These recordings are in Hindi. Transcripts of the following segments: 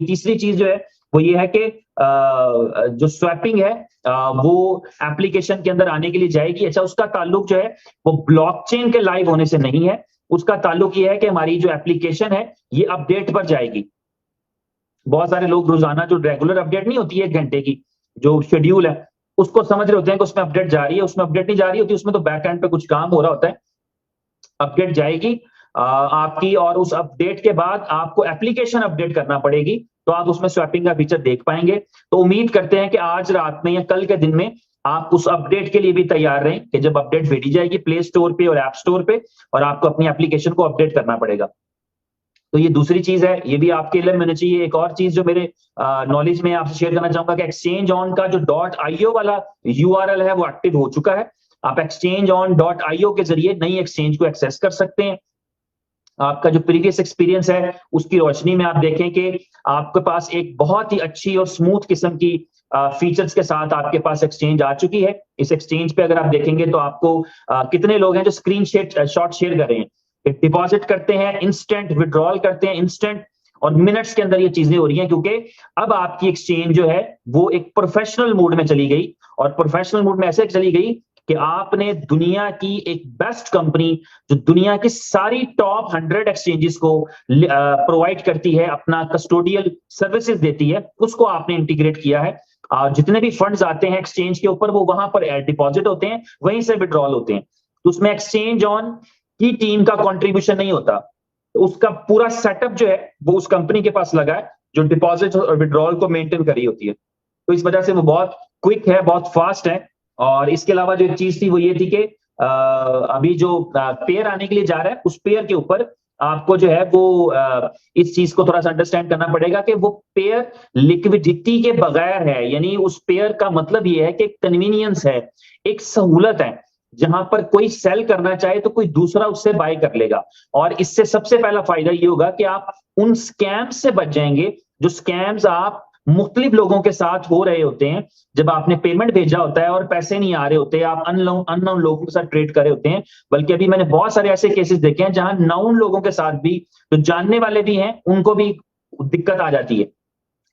तीसरी चीज जो है वो ये है कि जो स्वैपिंग है वो एप्लीकेशन के अंदर आने के लिए जाएगी। अच्छा, उसका ताल्लुक जो है वो ब्लॉकचेन के लाइव होने से नहीं है, उसका ताल्लुक ये है कि हमारी जो एप्लीकेशन है ये अपडेट पर जाएगी। बहुत सारे लोग रोजाना जो रेगुलर अपडेट नहीं होती है 1 घंटे की, जो शेड्यूल है, उसको समझ रहे होते हैं कि उसमें अपडेट जा रही है, उसमें अपडेट नहीं जा रही होती, उसमें तो बैक एंड पे कुछ काम हो रहा होता है। अपडेट जाएगी आपकी, और उस अपडेट के बाद आपको एप्लीकेशन अपडेट करना पड़ेगी, तो आप उसमें स्वैपिंग का फीचर देख पाएंगे। तो उम्मीद करते हैं कि आज रात में या कल के दिन में आप उस अपडेट के लिए भी तैयार रहें कि जब अपडेट भेजी जाएगी प्ले स्टोर पे और ऐप स्टोर पे, और आपको अपनी एप्लीकेशन को अपडेट करना पड़ेगा। तो ये दूसरी चीज है, ये भी आपके लिए होना चाहिए। एक और चीज जो मेरे नॉलेज में आपसे शेयर करना चाहूंगा कि एक्सचेंज ऑन का जो .io वाला URL है वो एक्टिव हो चुका है। आप एक्सचेंज ऑन .io के जरिए नई एक्सचेंज को एक्सेस कर सकते हैं। आपका जो प्रीवियस एक्सपीरियंस है उसकी रोशनी में आप देखें कि आपके पास एक बहुत ही अच्छी और स्मूथ किस्म की फीचर्स के साथ आपके पास एक्सचेंज आ चुकी है। इस एक्सचेंज पे अगर आप देखेंगे तो आपको कितने लोग हैं जो स्क्रीन शॉट शेयर कर रहे हैं, डिपॉजिट करते हैं, इंस्टेंट विड्रॉल करते हैं, इंस्टेंट, और मिनट्स के अंदर ये चीजें हो रही हैं, क्योंकि अब आपकी एक्सचेंज जो है वो एक प्रोफेशनल मोड में चली गई। और प्रोफेशनल मोड में ऐसे चली गई कि आपने दुनिया की एक बेस्ट कंपनी जो दुनिया की सारी टॉप 100 एक्सचेंजेस को प्रोवाइड करती है, अपना कस्टोडियल सर्विसेज देती है, उसको आपने इंटीग्रेट किया है। जितने भी फंड्स आते हैं एक्सचेंज के ऊपर वो वहां पर डिपॉजिट होते हैं, वहीं से विड्रॉल होते हैं। तो उसमें एक्सचेंज ऑन की टीम का कंट्रीब्यूशन नहीं होता, तो उसका पूरा सेटअप जो है वो उस कंपनी के पास लगा है जो डिपॉजिट और विड्रॉल को मेंटेन करी होती है। तो इस वजह से वो बहुत क्विक है, बहुत फास्ट है। और इसके अलावा जो एक चीज थी वो ये थी कि अभी जो पेयर आने के लिए जा रहा है उस पेयर के ऊपर आपको जो है वो इस चीज को थोड़ा सा अंडरस्टैंड करना पड़ेगा कि वो पेयर लिक्विडिटी के बगैर है। यानी उस पेयर का मतलब ये है कि एक कन्वीनियंस है, एक सहूलत है, जहां पर कोई सेल करना चाहे तो कोई दूसरा उससे बाय कर लेगा। और इससे सबसे पहला फायदा ये होगा कि आप उन स्कैम्स से बच जाएंगे जो स्कैम्स आप मुख्तलिफ लोगों के साथ हो रहे होते हैं। जब आपने पेमेंट भेजा होता है और पैसे नहीं आ रहे होते, आप अननोन लोगों के साथ ट्रेड कर रहे होते हैं। बल्कि अभी मैंने बहुत सारे ऐसे केसेस देखे हैं जहां नाउन लोगों के साथ भी, जो जानने वाले भी हैं, उनको भी दिक्कत आ जाती है,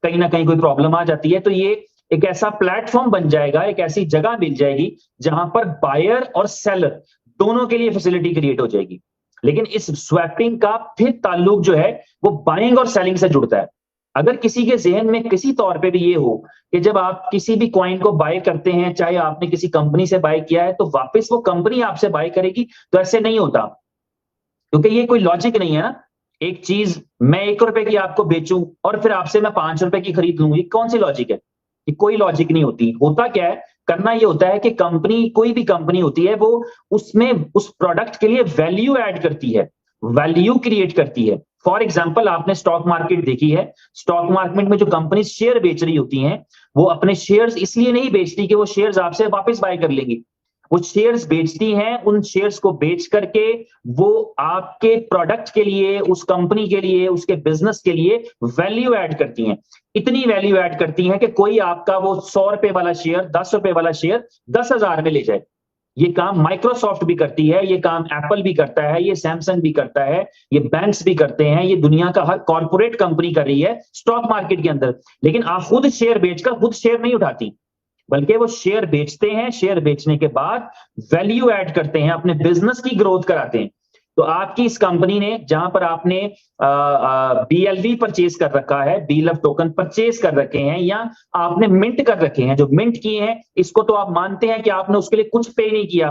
कहीं ना कहीं कोई प्रॉब्लम आ जाती है। तो ये एक ऐसा प्लेटफॉर्म बन जाएगा, एक ऐसी जगह मिल जाएगी जहां पर बायर और सेलर दोनों के लिए फैसिलिटी क्रिएट हो जाएगी। लेकिन इस स्वैपिंग का फिर ताल्लुक जो है वो बाइंग और सेलिंग से जुड़ता है। अगर किसी के जहन में किसी तौर पे भी ये हो कि जब आप किसी भी कॉइन को बाय करते हैं, चाहे आपने किसी कंपनी से बाय किया है, तो वापस वो कंपनी आपसे बाय करेगी, तो ऐसे नहीं होता, क्योंकि ये कोई लॉजिक नहीं है ना। एक चीज मैं 1 रुपए की आपको बेचूं और फिर आपसे मैं 5 रुपए की खरीद लूंगी, कौन सी लॉजिक है? कि कोई लॉजिक नहीं होती। होता क्या है, करना ये होता है कि कंपनी, कोई भी कंपनी होती है, वो उसमें उस प्रोडक्ट के लिए वैल्यू ऐड करती है, वैल्यू क्रिएट करती है। फॉर एग्जाम्पल, आपने स्टॉक मार्केट देखी है, स्टॉक मार्केट में जो कंपनी शेयर बेच रही होती हैं, वो अपने शेयर्स इसलिए नहीं बेचती कि वो शेयर्स आपसे वापस बाय कर लेंगी। वो शेयर्स बेचती हैं, उन शेयर्स को बेच करके वो आपके प्रोडक्ट के लिए, उस कंपनी के लिए, उसके बिजनेस के लिए वैल्यू ऐड करती हैं। इतनी वैल्यू ऐड करती हैं कि कोई आपका वो 100 रुपए वाला शेयर, 10 रुपए वाला शेयर 10,000 में ले जाए। ये काम माइक्रोसॉफ्ट भी करती है, ये काम एप्पल भी करता है, ये सैमसंग भी करता है, ये बैंक्स भी करते हैं, ये दुनिया का हर कॉर्पोरेट कंपनी कर रही है स्टॉक मार्केट के अंदर। लेकिन आप खुद शेयर बेचकर खुद शेयर नहीं उठाती, बल्कि वो शेयर बेचते हैं, शेयर बेचने के बाद वैल्यू ऐड करते हैं, अपने बिजनेस की ग्रोथ कराते हैं। तो आपकी इस कंपनी ने, जहां पर आपने BLV परचेज कर रखा है, BLV टोकन परचेज कर रखे हैं, या आपने मिंट कर रखे हैं, जो मिंट किए हैं, इसको तो आप मानते हैं कि आपने उसके लिए कुछ पे नहीं किया।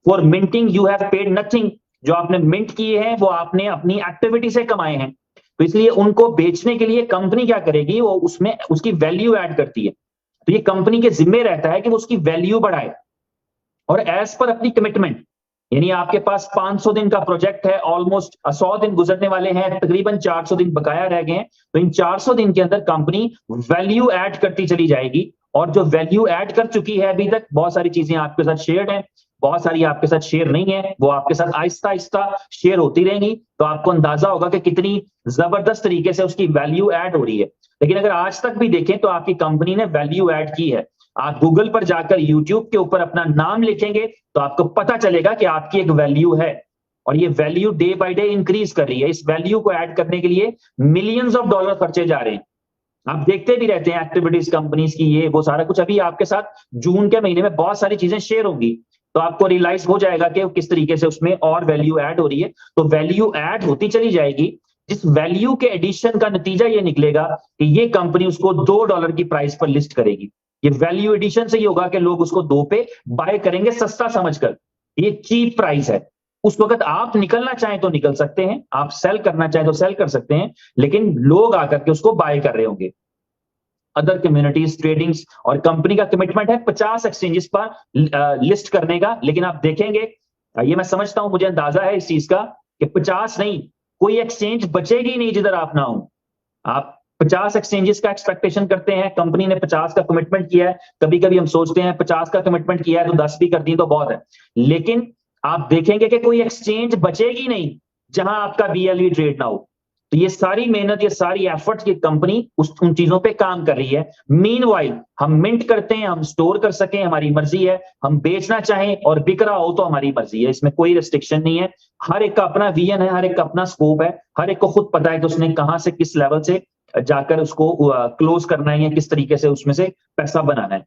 For minting you have paid nothing. जो आपने मिंट किए हैं वो आपने अपनी एक्टिविटी से कमाए हैं। तो इसलिए उनको बेचने के लिए कंपनी क्या करेगी, वो उसमें उसकी वैल्यू ऐड करती है। तो ये कंपनी के जिम्मे रहता है कि वो उसकी वैल्यू बढ़ाए, और एज पर अपनी कमिटमेंट। यानी आपके पास 500 दिन का प्रोजेक्ट है, ऑलमोस्ट 100 दिन गुजरने वाले हैं, तकरीबन 400 दिन बकाया रह गए हैं। तो इन 400 दिन के अंदर कंपनी वैल्यू ऐड करती चली जाएगी, और जो वैल्यू ऐड कर चुकी है अभी तक, बहुत सारी चीजें आपके साथ शेयर्ड हैं, बहुत सारी आपके साथ शेयर नहीं है, वो आपके साथ आहिस्ता आहिस्ता शेयर होती रहेंगी। तो आपको अंदाजा होगा कि कितनी जबरदस्त तरीके से उसकी वैल्यू ऐड हो रही है। लेकिन अगर आज तक भी देखें तो आपकी कंपनी ने वैल्यू ऐड की है। आप गूगल पर जाकर यूट्यूब के ऊपर अपना नाम लिखेंगे तो आपको पता चलेगा कि आपकी एक वैल्यू है, और ये value day by day increase कर रही है। इस वैल्यू को ऐड करने के लिए मिलियंस ऑफ डॉलर खर्चे जा रहे हैं। आप देखते भी रहते हैं एक्टिविटीज कंपनीज की, ये वो सारा कुछ। अभी आपके साथ जून के महीने में बहुत सारी चीजें शेयर होंगी, तो आपको रियलाइज हो जाएगा कि किस तरीके से उसमें और वैल्यू ऐड हो रही है। तो वैल्यू ऐड होती चली जाएगी। जिस वैल्यू के एडिशन का नतीजा ये निकलेगा कि ये कंपनी उसको $2 की प्राइस पर लिस्ट करेगी। ये वैल्यू एडिशन से ही होगा कि लोग उसको 2 पे बाय करेंगे, सस्ता समझकर। ये चीप प्राइस है। उस वक्त आप निकलना चाहें तो निकल सकते हैं, आप सेल करना चाहें तो सेल कर सकते हैं, लेकिन लोग आकर के उसको बाय कर रहे होंगे। अदर कम्युनिटीज, ट्रेडिंग्स और कंपनी का कमिटमेंट है 50 एक्सचेंजेस पर लिस्ट करने का। लेकिन आप देखेंगे, ये मैं समझता हूं, मुझे अंदाजा है इस चीज का कि 50 नहीं, कोई एक्सचेंज बचेगी नहीं जिधर आप ना हो। आप 50 एक्सचेंजेस का एक्सपेक्टेशन करते हैं, कंपनी ने 50 का कमिटमेंट किया है। कभी कभी हम सोचते हैं 50 का कमिटमेंट किया है तो 10 भी कर दी तो बहुत है, लेकिन आप देखेंगे कि कोई एक्सचेंज बचेगी नहीं जहां आपका BLE ट्रेड ना हो। तो ये सारी मेहनत, ये सारी एफर्ट की कंपनी उन चीजों पे काम कर रही है। मीनवाइल हम मिंट करते हैं, हम स्टोर कर सकें, हमारी मर्जी है। हम बेचना चाहें और बिक रहा हो तो हमारी मर्जी है, इसमें कोई रिस्ट्रिक्शन नहीं है। हर एक का अपना विजन है, हर एक का अपना स्कोप है, हर एक को खुद पता है कि उसने कहां से किस लेवल से जाकर उसको क्लोज करना है या किस तरीके से उसमें से पैसा बनाना है।